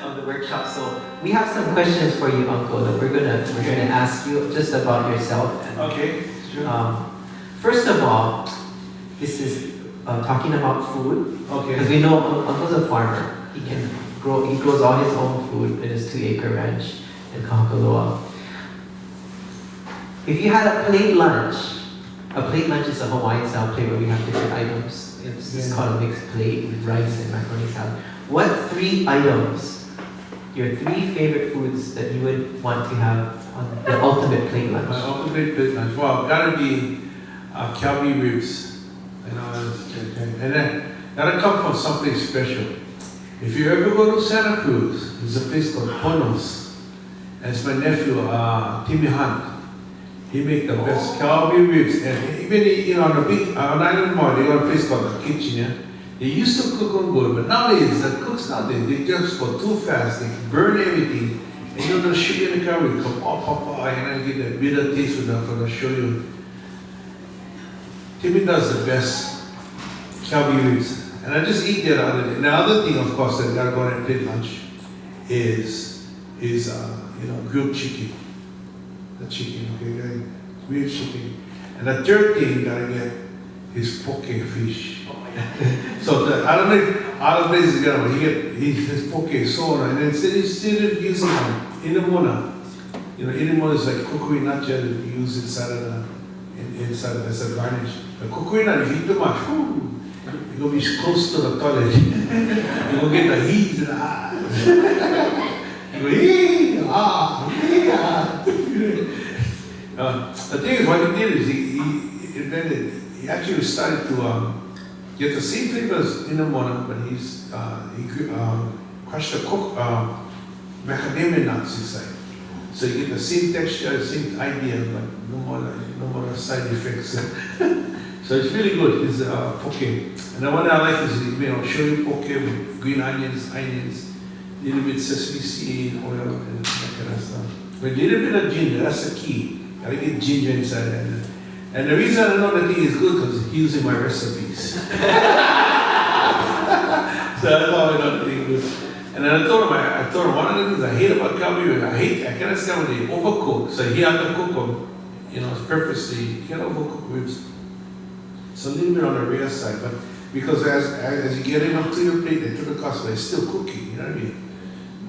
of the workshop. So we have some questions for you, Uncle, that we're gonna ask you just about yourself. And, Okay, sure. First of all, this is talking about food. Okay. Because we know Uncle's a farmer. He grows all his own food in his 2-acre ranch in Kahakaloa. If you had a plate lunch is a Hawaiian style plate where we have different items. It's called a mixed plate with rice and macaroni salad. What 3 items, your 3 favorite foods that you would want to have on the ultimate plate lunch? My ultimate plate lunch, well, gotta be Calbee ribs. You know, and then gotta come from something special. If you ever go to Santa Cruz, there's a place called Ponos. And it's my nephew, Timmy Hunt. He make the best Calbee ribs. And even, you know, on the big, on Island Mall, they got a place called The Kitchen, yeah? They used to cook on good, but nowadays, the cooks nowadays, they just go too fast. They burn everything. And you know, the sugar in the curry come up, and I get that bitter taste with that for the shoyu. Timmy does the best Calbee ribs. And I just eat that other day. And the other thing, of course, that gotta go on and plate lunch is grilled chicken. The chicken, okay, grilled chicken. And the third thing you gotta get is poke fish. So I don't know if other places get his poke so on, and instead of using inamona, you know, inamona is like kukui nacha that you use inside as a garnish. The kukui nacha, if you eat too much, you're going to be close to the toilet. You're going to get the heat. You go, the thing is, what he did is he actually started to get the same flavors in the morning, but he crushed the macadamia nuts inside. So you get the same texture, same idea, but no more side effects. So it's really good. It's poke. And the one I like is, shoyu poke with green onions, little bit sesame seed, oil, and that kind of stuff. With a little bit of ginger, that's the key. Gotta get ginger inside that. And the reason I know the thing is good because he's using my recipes. So that's how I know the thing is good. And then I told him one of the things I hate about Calbee ribs, I cannot stand when they overcook. So he had to cook them, purposely. You can't overcook ribs. So a little bit on the rare side, but because as you get enough to your plate, they took the cost, but it's still cooking, you know what I mean?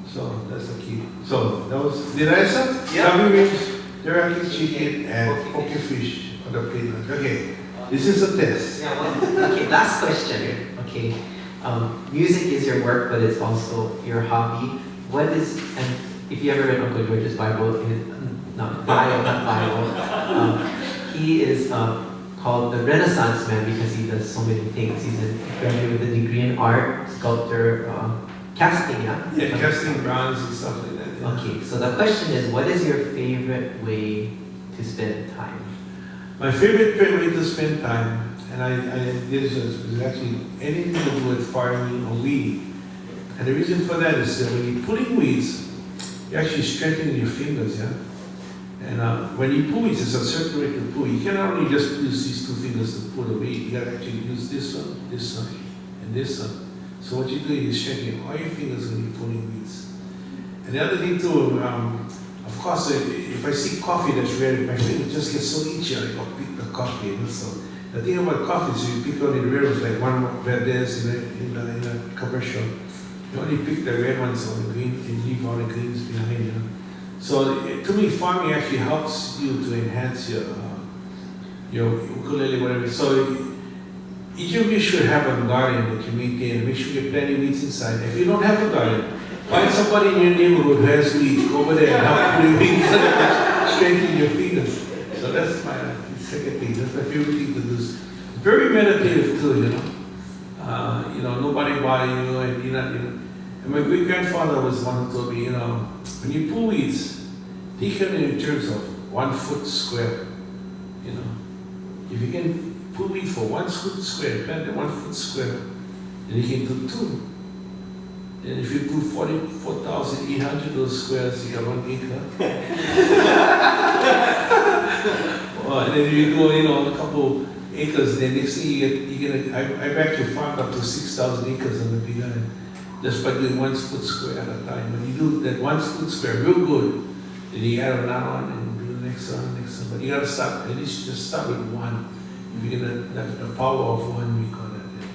So that's the key. So that was, did I answer? Yeah. Calbee ribs, teriyaki chicken, and poke fish on the plate lunch. Okay, this is a test. Yeah, okay, last question. Okay, music is your work, but it's also your hobby. And if you ever read Uncle George's Bible, not Bible, he is called the Renaissance man because he does so many things. He's familiar with a degree in art, sculpture, casting, yeah? Yeah, casting bronze and stuff like that. Yeah. Okay, so the question is, what is your favorite way to spend time? My favorite way to spend time, and I did this, was actually anything to do with farming or weeding. And the reason for that is that when you're pulling weeds, you're actually strengthening your fingers, yeah? And when you pull weeds, it's a certain way to pull. You cannot only just use these 2 fingers to pull the weed. You gotta actually use this one, and this one. So what you do is strengthening all your fingers when you're pulling weeds. And the other thing too, of course, if I see coffee that's ready, my fingers just get so itchy, I go pick the coffee. So the thing about coffee is you pick only the red ones, like one red is in a commercial. You only pick the red ones or the green, and leave all the greens behind, you know. So to me, farming actually helps you to enhance your ukulele, whatever. So each of you should have a garden that you maintain. Make sure you have plenty of weeds inside. If you don't have a garden, find somebody in your neighborhood who has weeds. Go over there and help pull the weeds strengthen your fingers. So that's my second thing. That's my favorite thing to do. It's very meditative too, nobody bothering you, and you're not, And my great grandfather was the one who told me, when you pull weeds, think of it in terms of 1 foot square. If you can pull weed for 1 foot square, plant it 1 foot square, then you can do 2. And if you do 44,800 of those squares, you got 1 acre. And then you go, a couple acres, then next thing you get, I actually farmed up to 6,000 acres on the big island. just by doing 1 split square at a time. When you do that 1 split square real good, then you add another one and do the next one. But you gotta start, at least just start with 1. If you're gonna, that's the power of 1, we call that. Yeah.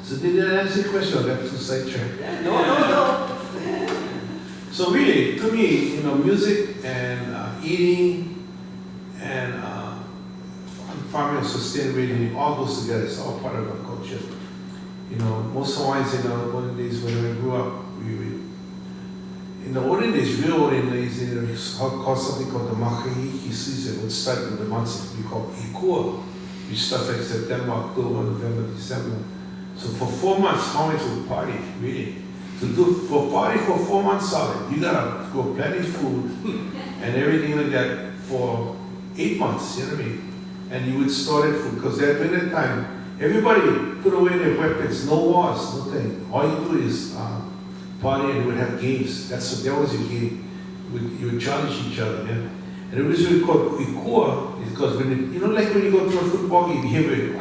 So did that answer your question? Or that's a sidetrack? No. So really, to me, music and eating and farming and sustainability all goes together. It's all part of our culture. Most Hawaiians, olden days when I grew up, in the olden days, real olden days, they called something called the makahiki season. It would start in the months we call ikua, which starts like September, October, November, December. So for 4 months, Hawaiians would party, really. For 4 months solid, you gotta go plenty of food and everything like that for 8 months, you know what I mean? And you would store that food, because during that time, everybody put away their weapons, no wars, nothing. All you do is party, and you would have games. That was your game. You would challenge each other, yeah? And the reason we call it ikua is because when like when you go to a football game, you hear it,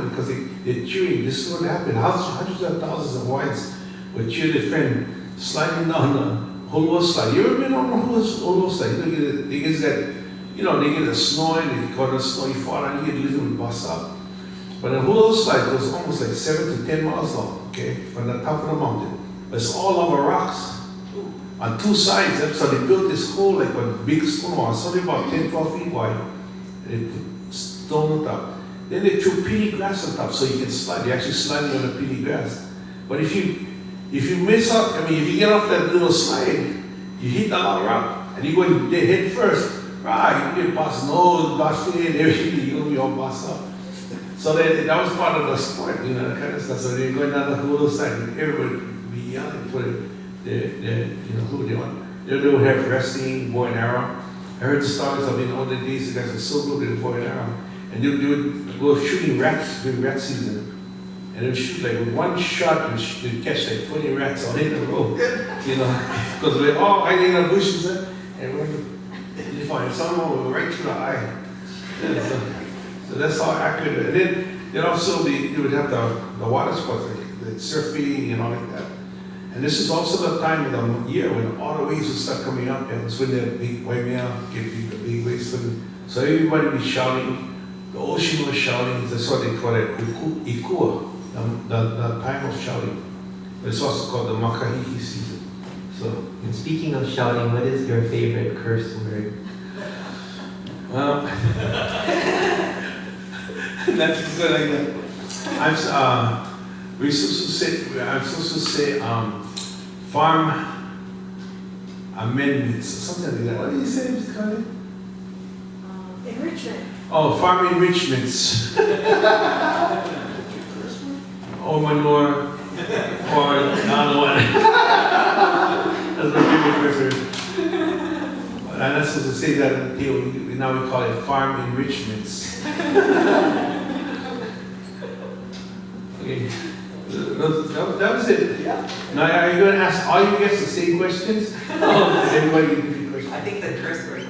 because they're cheering. This is what happened. Hundreds of thousands of Hawaiians would cheer their friend sliding down the holo slide. You ever been on the holo slide? They get that, they get a snow, and they call it a snow, you fall and you get a little bust up. But the holo slide was almost like 7 to 10 miles long, okay, from the top of the mountain. But it's all over rocks on 2 sides. So they built this hole like a big stone wall, it's only about 10, 12 feet wide. And they put stone on top. Then they threw peely grass on top so you can slide. You're actually sliding on the peely grass. But if you miss out, if you get off that little slide, you hit a lot of rock, and you go head first, you get bust nose, bust feet, and everything, you're going to be all bust up. So that was part of the sport, that kind of stuff. So they're going down the whole side, and everybody would be yelling for who they want. They would have wrestling, bow and arrow. I heard the stories of in olden days, the guys were so good at bow and arrow. And they would go shooting rats during rat season. And they would shoot like with 1 shot, they'd catch like 20 rats all in a row. Because we're all hiding in the bushes, and you find someone with right through the eye. So that's how accurate. And then also they would have the water sports, like surfing and all like that. And this is also the time of the year when all the waves would start coming up, and it's when the big waimea get the big waves. So everybody would be shouting. The ocean was shouting. That's what they call it, ikua, the time of shouting. But it's also called the makahiki season. So, and speaking of shouting, what is your favorite curse word? That's good like that. I'm supposed to say farm amendments, something like that. What do you say, Mr. Connie? Enrichment. Oh, farm enrichments. Or manure, or another one. That's my favorite curse word. I'm not supposed to say that until now we call it farm enrichments. Okay. That was it. Yeah. Now, are you going to ask all you guests the same questions? Oh, everybody give you questions. I think the curse word